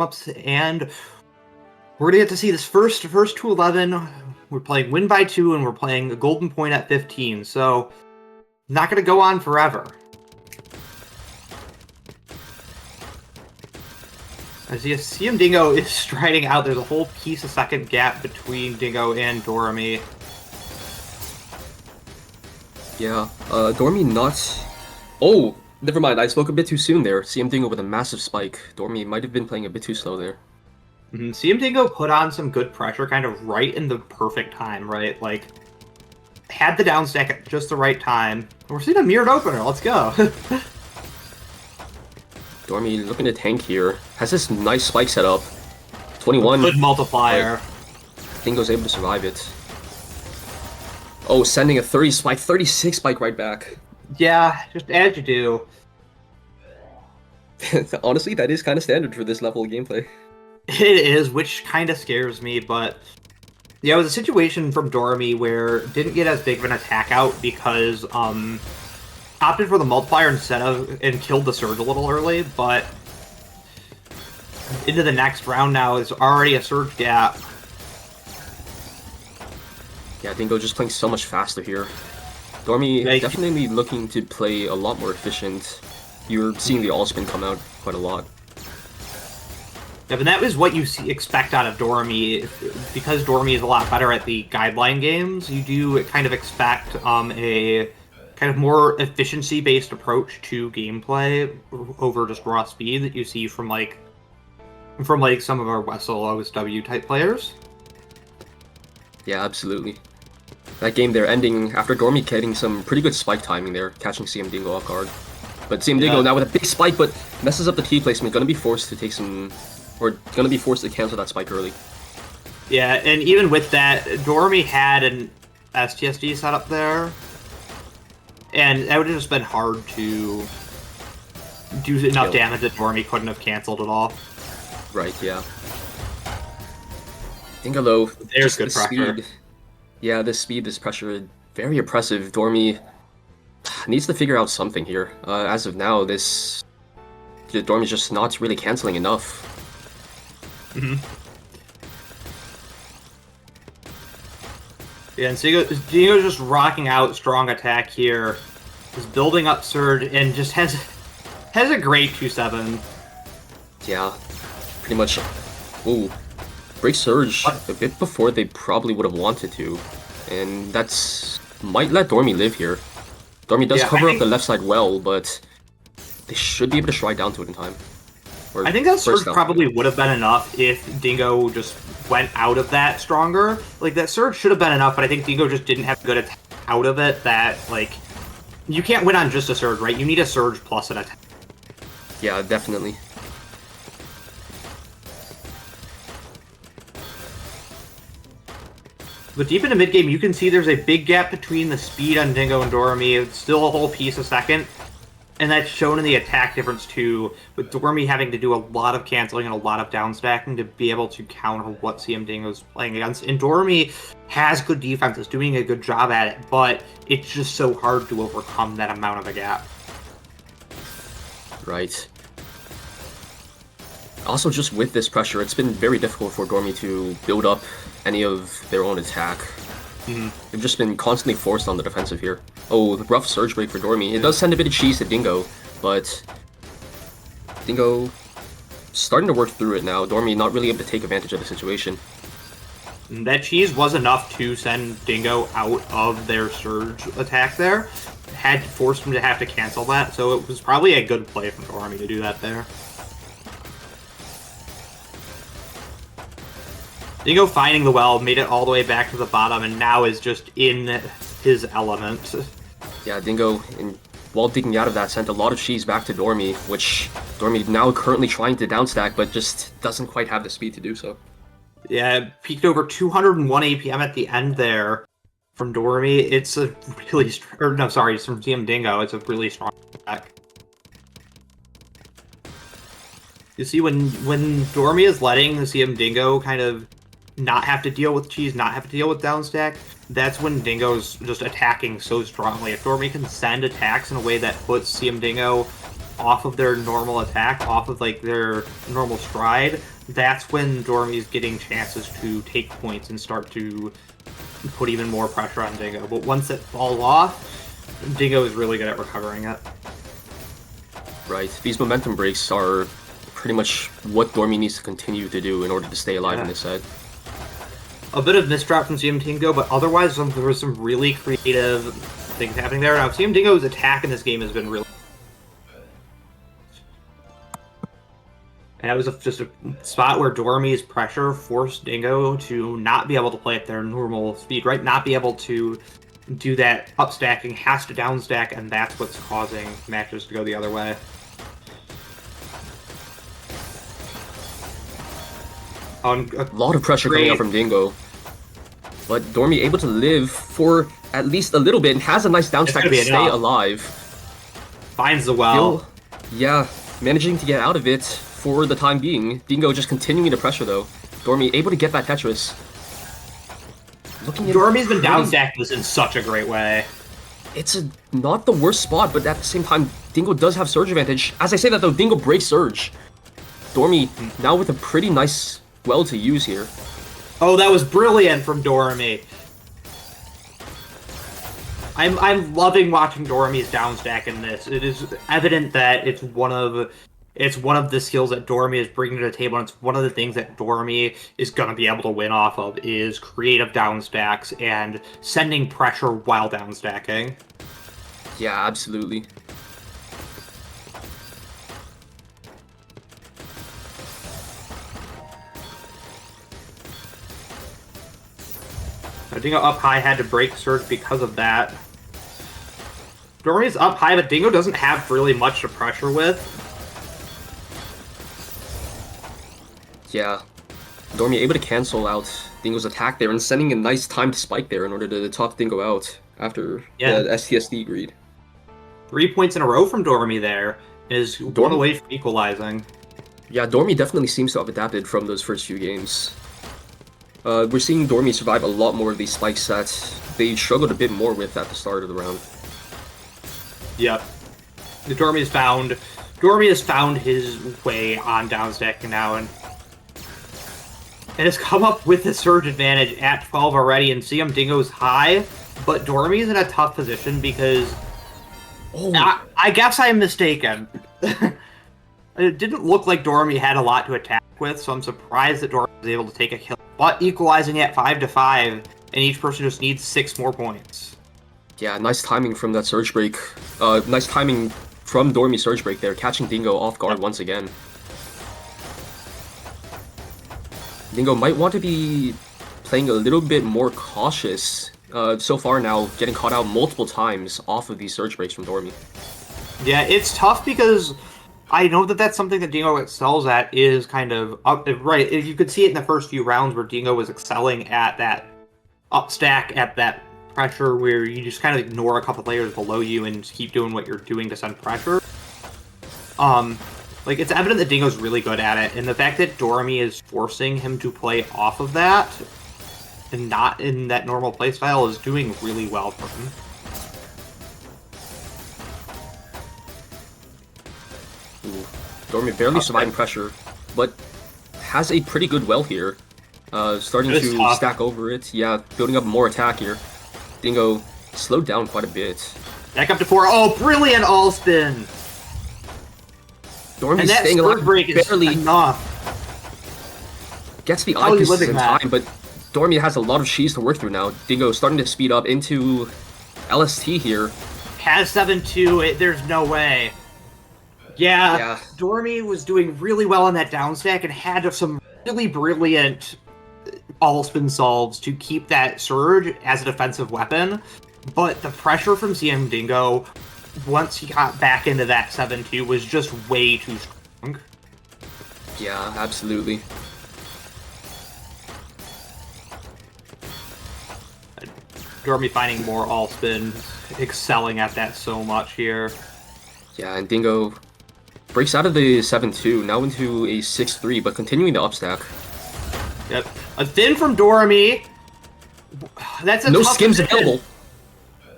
ups, and we're gonna get to see this first to 11. We're playing win by 2, and we're playing a golden point at 15. So not gonna go on forever. As you see him, Dingo is striding out. There's a whole piece a second gap between Dingo and DOREMY. Yeah, DOREMY not... Oh, never mind. I spoke a bit too soon there. CMDINGO with a massive spike. DOREMY might have been playing a bit too slow there. CMDINGO put on some good pressure kind of right in the perfect time, right? Like, had the down stack at just the right time. We're seeing a mirrored opener. Let's go. DOREMY looking to tank here. Has this nice spike set up. 21. Good multiplier. Dingo's able to survive it. Oh, sending a 30 spike, 36 spike right back. Yeah, just as you do. Honestly, that is kind of standard for this level of gameplay. It is, which kind of scares me, but... Yeah, it was a situation from DOREMY where didn't get as big of an attack out because, opted for the multiplier instead of, and killed the Surge a little early, but... Into the next round now is already a Surge gap. Yeah, Dingo just playing so much faster here. DOREMY definitely looking to play a lot more efficient. You're seeing the all-spin come out quite a lot. Yeah, but that is what you expect out of DOREMY. Because DOREMY is a lot better at the guideline games, you do kind of expect a kind of more efficiency-based approach to gameplay over just raw speed that you see from some of our Wessel OSW type players. Yeah, absolutely. That game there ending after DOREMY getting some pretty good spike timing there, catching CMDINGO off guard. But CMDINGO now with a big spike, but messes up the T placement, gonna be forced to take some... Or gonna be forced to cancel that spike early. Yeah, and even with that, DOREMY had an STSG set up there. And that would have just been hard to do enough damage that DOREMY couldn't have canceled at all. Right, yeah. Dingo though, there's good pressure. Speed. Yeah, this speed, this pressure, very oppressive. DOREMY needs to figure out something here. As of now, DOREMY's just not really canceling enough. Yeah, and Dingo's just rocking out strong attack here. Just building up Surge and just has a great 2-7. Yeah, pretty much. Ooh. Break Surge a bit before they probably would have wanted to, and might let DOREMY live here. DOREMY does cover up the left side well, but they should be able to stride down to it in time. I think that Surge probably would have been enough if Dingo just went out of that stronger. Like, that Surge should have been enough, but I think Dingo just didn't have good attack out of it that, like, you can't win on just a Surge, right? You need a Surge plus an attack. Yeah, definitely. But deep into mid-game, you can see there's a big gap between the speed on Dingo and DOREMY. It's still a whole piece a second. And that's shown in the attack difference, too, with DOREMY having to do a lot of canceling and a lot of downstacking to be able to counter what CMDINGO's playing against. And DOREMY has good defense, is doing a good job at it, but it's just so hard to overcome that amount of a gap. Right. Also, just with this pressure, it's been very difficult for DOREMY to build up any of their own attack. They've just been constantly forced on the defensive here. Oh, the rough Surge break for DOREMY. It does send a bit of cheese to Dingo, but Dingo starting to work through it now. DOREMY not really able to take advantage of the situation. That cheese was enough to send Dingo out of their Surge attack there. Had forced him to have to cancel that, so it was probably a good play from DOREMY to do that there. Dingo finding the well, made it all the way back to the bottom, and now is just in his element. Yeah, Dingo, while digging out of that, sent a lot of cheese back to DOREMY, which DOREMY now currently trying to downstack, but just doesn't quite have the speed to do so. Yeah, it peaked over 201 APM at the end there from DOREMY. It's a really it's from CMDINGO. It's a really strong attack. You see, when DOREMY is letting the CMDINGO kind of not have to deal with cheese, not have to deal with downstack, that's when Dingo's just attacking so strongly. If DOREMY can send attacks in a way that puts CMDINGO off of their normal attack, off of like their normal stride, that's when Doremy's getting chances to take points and start to put even more pressure on Dingo. But once it falls off, Dingo is really good at recovering it. Right. These momentum breaks are pretty much what Doremy needs to continue to do in order to stay alive in this set. A bit of misdrop from CMDINGO, but otherwise there was some really creative things happening there. Now, CMDINGO's attack in this game has been really... And that was just a spot where Doremy's pressure forced Dingo to not be able to play at their normal speed, right? Not be able to do that up stacking, has to down stack, and that's what's causing matches to go the other way. A lot of pressure coming out from Dingo. But Doremy able to live for at least a little bit and has a nice down stack to stay alive. Finds the well. Yeah, managing to get out of it for the time being. Dingo just continuing the pressure though. Doremy able to get that Tetris. Doremy's been down stacked this in such a great way. It's not the worst spot, but at the same time, Dingo does have surge advantage. As I say that though, Dingo breaks surge. Doremy now with a pretty nice well to use here. Oh, that was brilliant from Doremy. I'm loving watching Doremy's down stack in this. It is evident that it's one of the skills that Doremy is bringing to the table, and it's one of the things that Doremy is going to be able to win off of is creative down stacks and sending pressure while down stacking. Yeah, absolutely. Dingo up high had to break surge because of that. Doremy's up high, but Dingo doesn't have really much to pressure with. Yeah. Doremy able to cancel out Dingo's attack there and sending a nice timed spike there in order to top Dingo out after the STSD greed. 3 points in a row from Doremy there is one away from equalizing. Yeah, Doremy definitely seems to have adapted from those first few games. We're seeing Doremy survive a lot more of these spikes that they struggled a bit more with at the start of the round. Yep. Doremy has found his way on downstacking now, and has come up with the surge advantage at 12 already, and CMDINGO's high, but Doremy's in a tough position because I guess I'm mistaken. It didn't look like Doremy had a lot to attack with, so I'm surprised that Doremy was able to take a kill. But equalizing at 5-5, and each person just needs 6 more points. Yeah, nice timing from that surge break. Nice timing from Doremy's surge break there, catching Dingo off guard once again. Dingo might want to be playing a little bit more cautious. So far now, getting caught out multiple times off of these surge breaks from Doremy. Yeah, it's tough because I know that that's something that Dingo excels at, is kind of up, right. You could see it in the first few rounds where Dingo was excelling at that up stack, at that pressure where you just kind of ignore a couple layers below you and keep doing what you're doing to send pressure. Like, it's evident that Dingo's really good at it, and the fact that Doremy is forcing him to play off of that and not in that normal playstyle is doing really well for him. Doremy barely surviving pressure, but has a pretty good well here. Starting to stack over it. Yeah, building up more attack here. Dingo slowed down quite a bit. Back up to 4. Oh, brilliant all spin! Doremy's staying alive barely enough. Gets the eye pieces in time, but Doremy has a lot of cheese to work through now. Dingo starting to speed up into LST here. Has 7-2, there's no way. Yeah, Doremy was doing really well on that downstack and had some really brilliant all-spin solves to keep that surge as a defensive weapon, but the pressure from CMDINGO, once he got back into that 7-2, was just way too strong. Yeah, absolutely. Doremy finding more all-spin, excelling at that so much here. Yeah, and Dingo breaks out of the 7-2, now into a 6-3, but continuing to upstack. Yep. A thin from Doremy. That's a no tough skims position. available.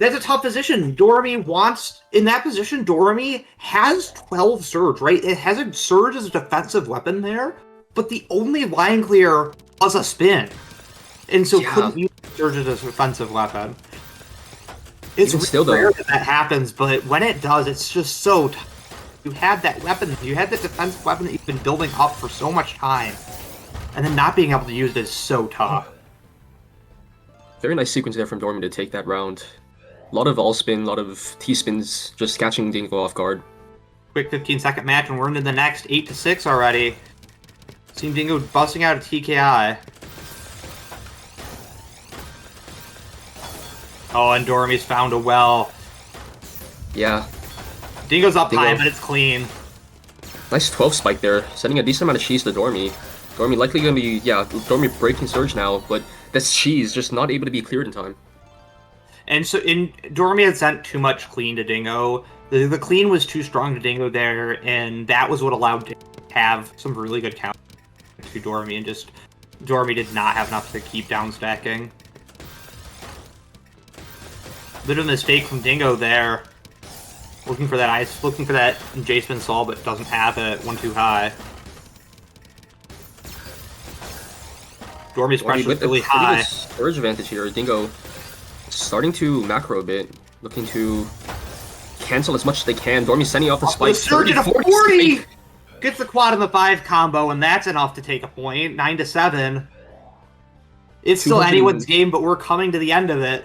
That's a tough position. Doremy wants... In that position, Doremy has 12 Surge, right? It has a Surge as a defensive weapon there, but the only line clear was a spin. And so couldn't use Surge as a defensive weapon. It's really rare that happens, but when it does, it's just so tough. You had that weapon, you had that defensive weapon that you've been building up for so much time, and then not being able to use it is so tough. Very nice sequence there from Doremy to take that round. A lot of all-spin, a lot of T-spins, just catching Dingo off guard. Quick 15-second match, and we're into the next 8-6 already. CMDINGO busting out a TKI. Oh, and Doremy's found a well. Yeah. Dingo's up high, but it's clean. Nice 12 spike there, sending a decent amount of cheese to Doremy. Doremy likely going to be, Doremy breaking Surge now, but this cheese just not able to be cleared in time. And so Doremy had sent too much clean to Dingo. The clean was too strong to Dingo there, and that was what allowed to have some really good counters to Doremy, and just Doremy did not have enough to keep down stacking. Bit of a mistake from Dingo there. Looking for that J-spin Sol, but doesn't have it. One too high. Doremy's pressure is really high. Surge advantage here. Dingo starting to macro a bit, looking to cancel as much as they can. Doremy sending off the spike. Surge at a 40! Gets the quad in the 5 combo, and that's enough to take a point. 9-7. It's still anyone's game, but we're coming to the end of it.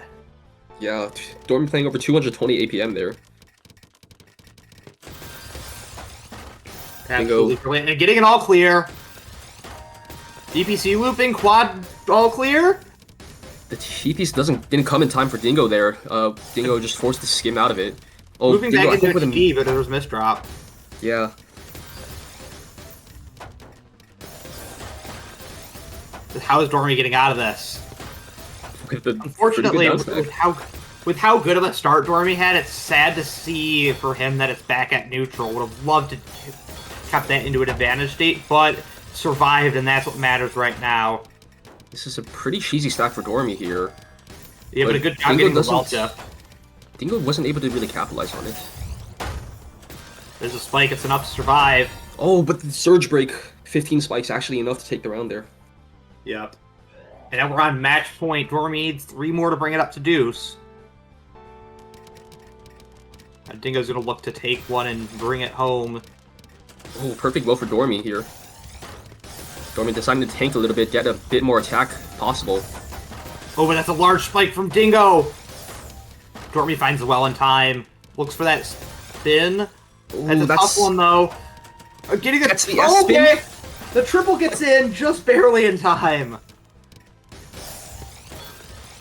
Yeah, Doremy playing over 220 APM there. Absolutely brilliant. And getting it all clear. DPC looping, quad all clear. The T-piece didn't come in time for Dingo there. Dingo just forced to skim out of it. Oh, looping Dingo, back into a T, but there was misdrop. Yeah. How is Doremy getting out of this? Unfortunately, with how good of a start Doremy had, it's sad to see for him that it's back at neutral. Would have loved to kept that into an advantage state, but survived, and that's what matters right now. This is a pretty cheesy stack for Doremy here. Yeah, but a good job getting the well tip. Dingo wasn't able to really capitalize on it. There's a spike, it's enough to survive. Oh, but the Surge break, 15 spikes, actually enough to take the round there. Yep. And now we're on match point. Doremy needs 3 more to bring it up to deuce. Dingo's gonna look to take one and bring it home. Oh, perfect blow for Doremy here. Doremy deciding to tank a little bit, get a bit more attack possible. Oh, but that's a large spike from Dingo! Doremy finds the well in time. Looks for that spin. That's a tough one, though. Getting the... That's the S-spin. The triple gets in just barely in time.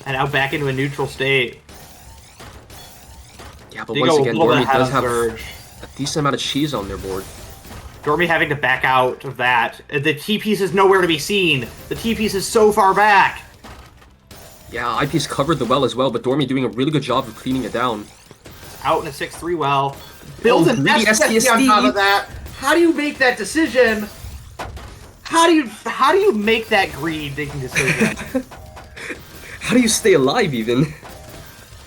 And now back into a neutral state. Yeah, but Dingo, once again, Doremy does have Surge. a decent amount of cheese on their board. Doremy having to back out of that. The T-piece is nowhere to be seen. The T-piece is so far back. Yeah, eyepiece covered the well as well, but Doremy doing a really good job of cleaning it down. Out in a 6-3 well. Build an SGFerox on top of that. How do you make that decision? How do you make that greed-making decision? How do you stay alive, even?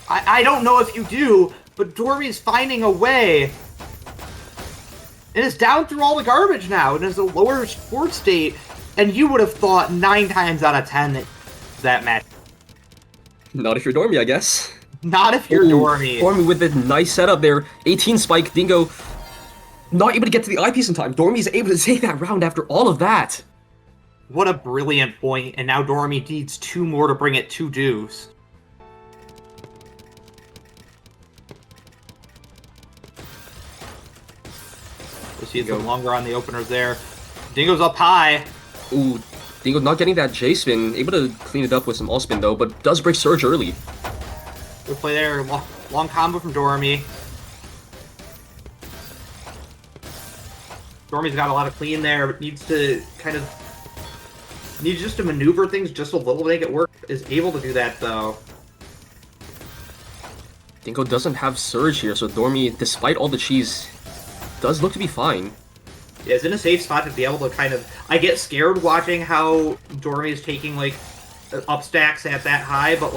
I don't know if you do, but Doremy's finding a way. And it's down through all the garbage now, and is a lower sport state, and you would have thought 9 times out of 10 that match. Not if you're Doremy, I guess. Not if you're Doremy. Doremy with a nice setup there. 18 spike, Dingo not able to get to the eyepiece in time. Doremy's able to take that round after all of that. What a brilliant point, and now Doremy needs 2 more to bring it to deuce. We'll see it's longer on the openers there. Dingo's up high. Ooh, Dingo not getting that J-spin. Able to clean it up with some all-spin, though, but does break Surge early. Good play there. Long combo from Doremy. Doremy's got a lot of clean there, but needs to needs just to maneuver things just a little to make it work. Is able to do that, though. Dingo doesn't have Surge here, so Doremy, despite all the cheese, does look to be fine. Yeah, it's in a safe spot to be able to I get scared watching how Doremy is taking, up stacks at that high, but,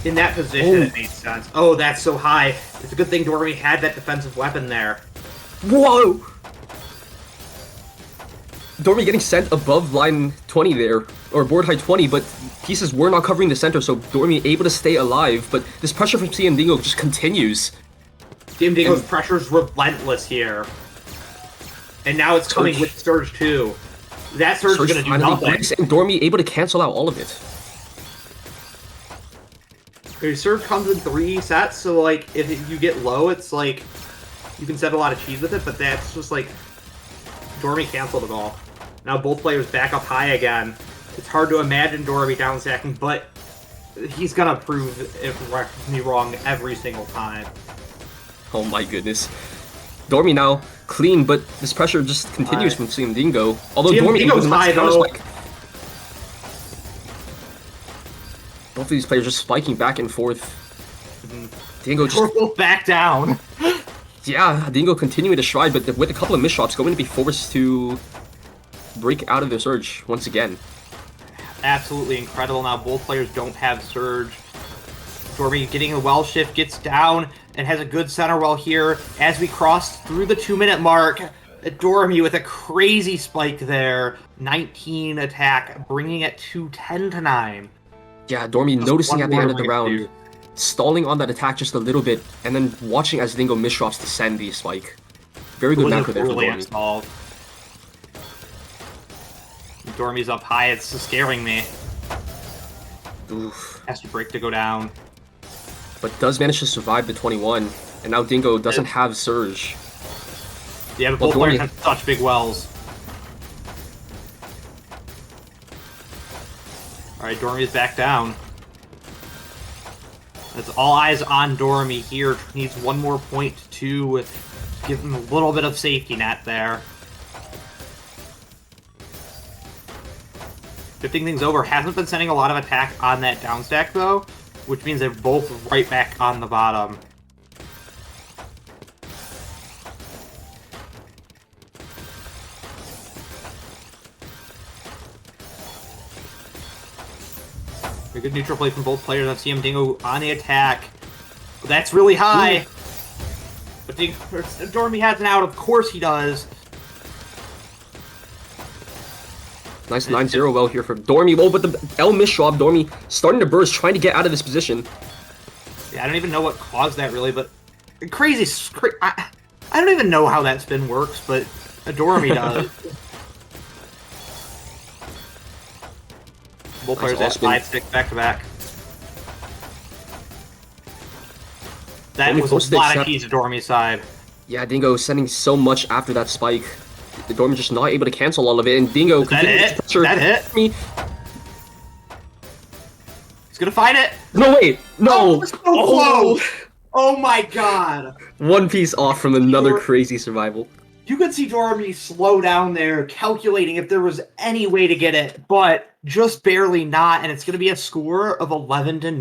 In that position, it made sense. Oh, that's so high. It's a good thing Doremy had that defensive weapon there. Whoa! Doremy getting sent above line 20 there, or board height 20, but pieces were not covering the center, so Doremy able to stay alive, but this pressure from CMDINGO just continues. CMDINGO's pressure is relentless here. And now it's coming with Surge too. That Surge is going to do nothing. And Doremy able to cancel out all of it. Okay, Surge comes in 3 sets, so like, if you get low, it's like, you can set a lot of cheese with it, but that's just like, Doremy canceled it all. Now both players back up high again. It's hard to imagine Doremy down stacking, but he's gonna prove me wrong every single time. Oh my goodness. Doremy now clean, but this pressure just continues from CMDINGO. Although Doremy was high though. Both of these players just spiking back and forth. Dingo just both back down. Yeah, Dingo continuing to stride, but with a couple of misshots, going to be forced to break out of their Surge once again. Absolutely incredible. Now both players don't have Surge. Doremy getting a well shift, gets down, and has a good center well here as we cross through the 2-minute mark. Doremy with a crazy spike there. 19 attack, bringing it to 10-9. Yeah, Doremy noticing at the end of the round, stalling on that attack just a little bit, and then watching as Dingo misdrops to send the spike. Very good macro there for Doremy. Doremy's up high, it's scaring me. Oof. Has to break to go down. But does manage to survive the 21, and now Dingo doesn't have Surge. Yeah, but both players have such big wells. Alright, Doremy's back down. That's all eyes on Doremy here. Needs one more point to give him a little bit of safety net there. Flipping things over. Hasn't been sending a lot of attack on that down stack though, which means they're both right back on the bottom. A good neutral play from both players. I see CMDINGO on the attack. That's really high. Ooh. But Doremy has an out. Of course he does. Nice 9-0 well here for Doremy. Oh, but the L misdrop. Doremy starting to burst, trying to get out of this position. Yeah, I don't even know what caused that really, but crazy. I don't even know how that spin works, but Doremy does. Both players at 5-6 back-to-back. That was a lot of keys to Doremy's side. Yeah, Dingo sending so much after that spike. Doremy just not able to cancel all of it, and Dingo continues to pressure. That hit? He's gonna find it! No, wait! No! Oh, so close! Oh my god! One piece off from another crazy survival. You could see Doremy slow down there, calculating if there was any way to get it, but just barely not, and it's going to be a score of 11-9.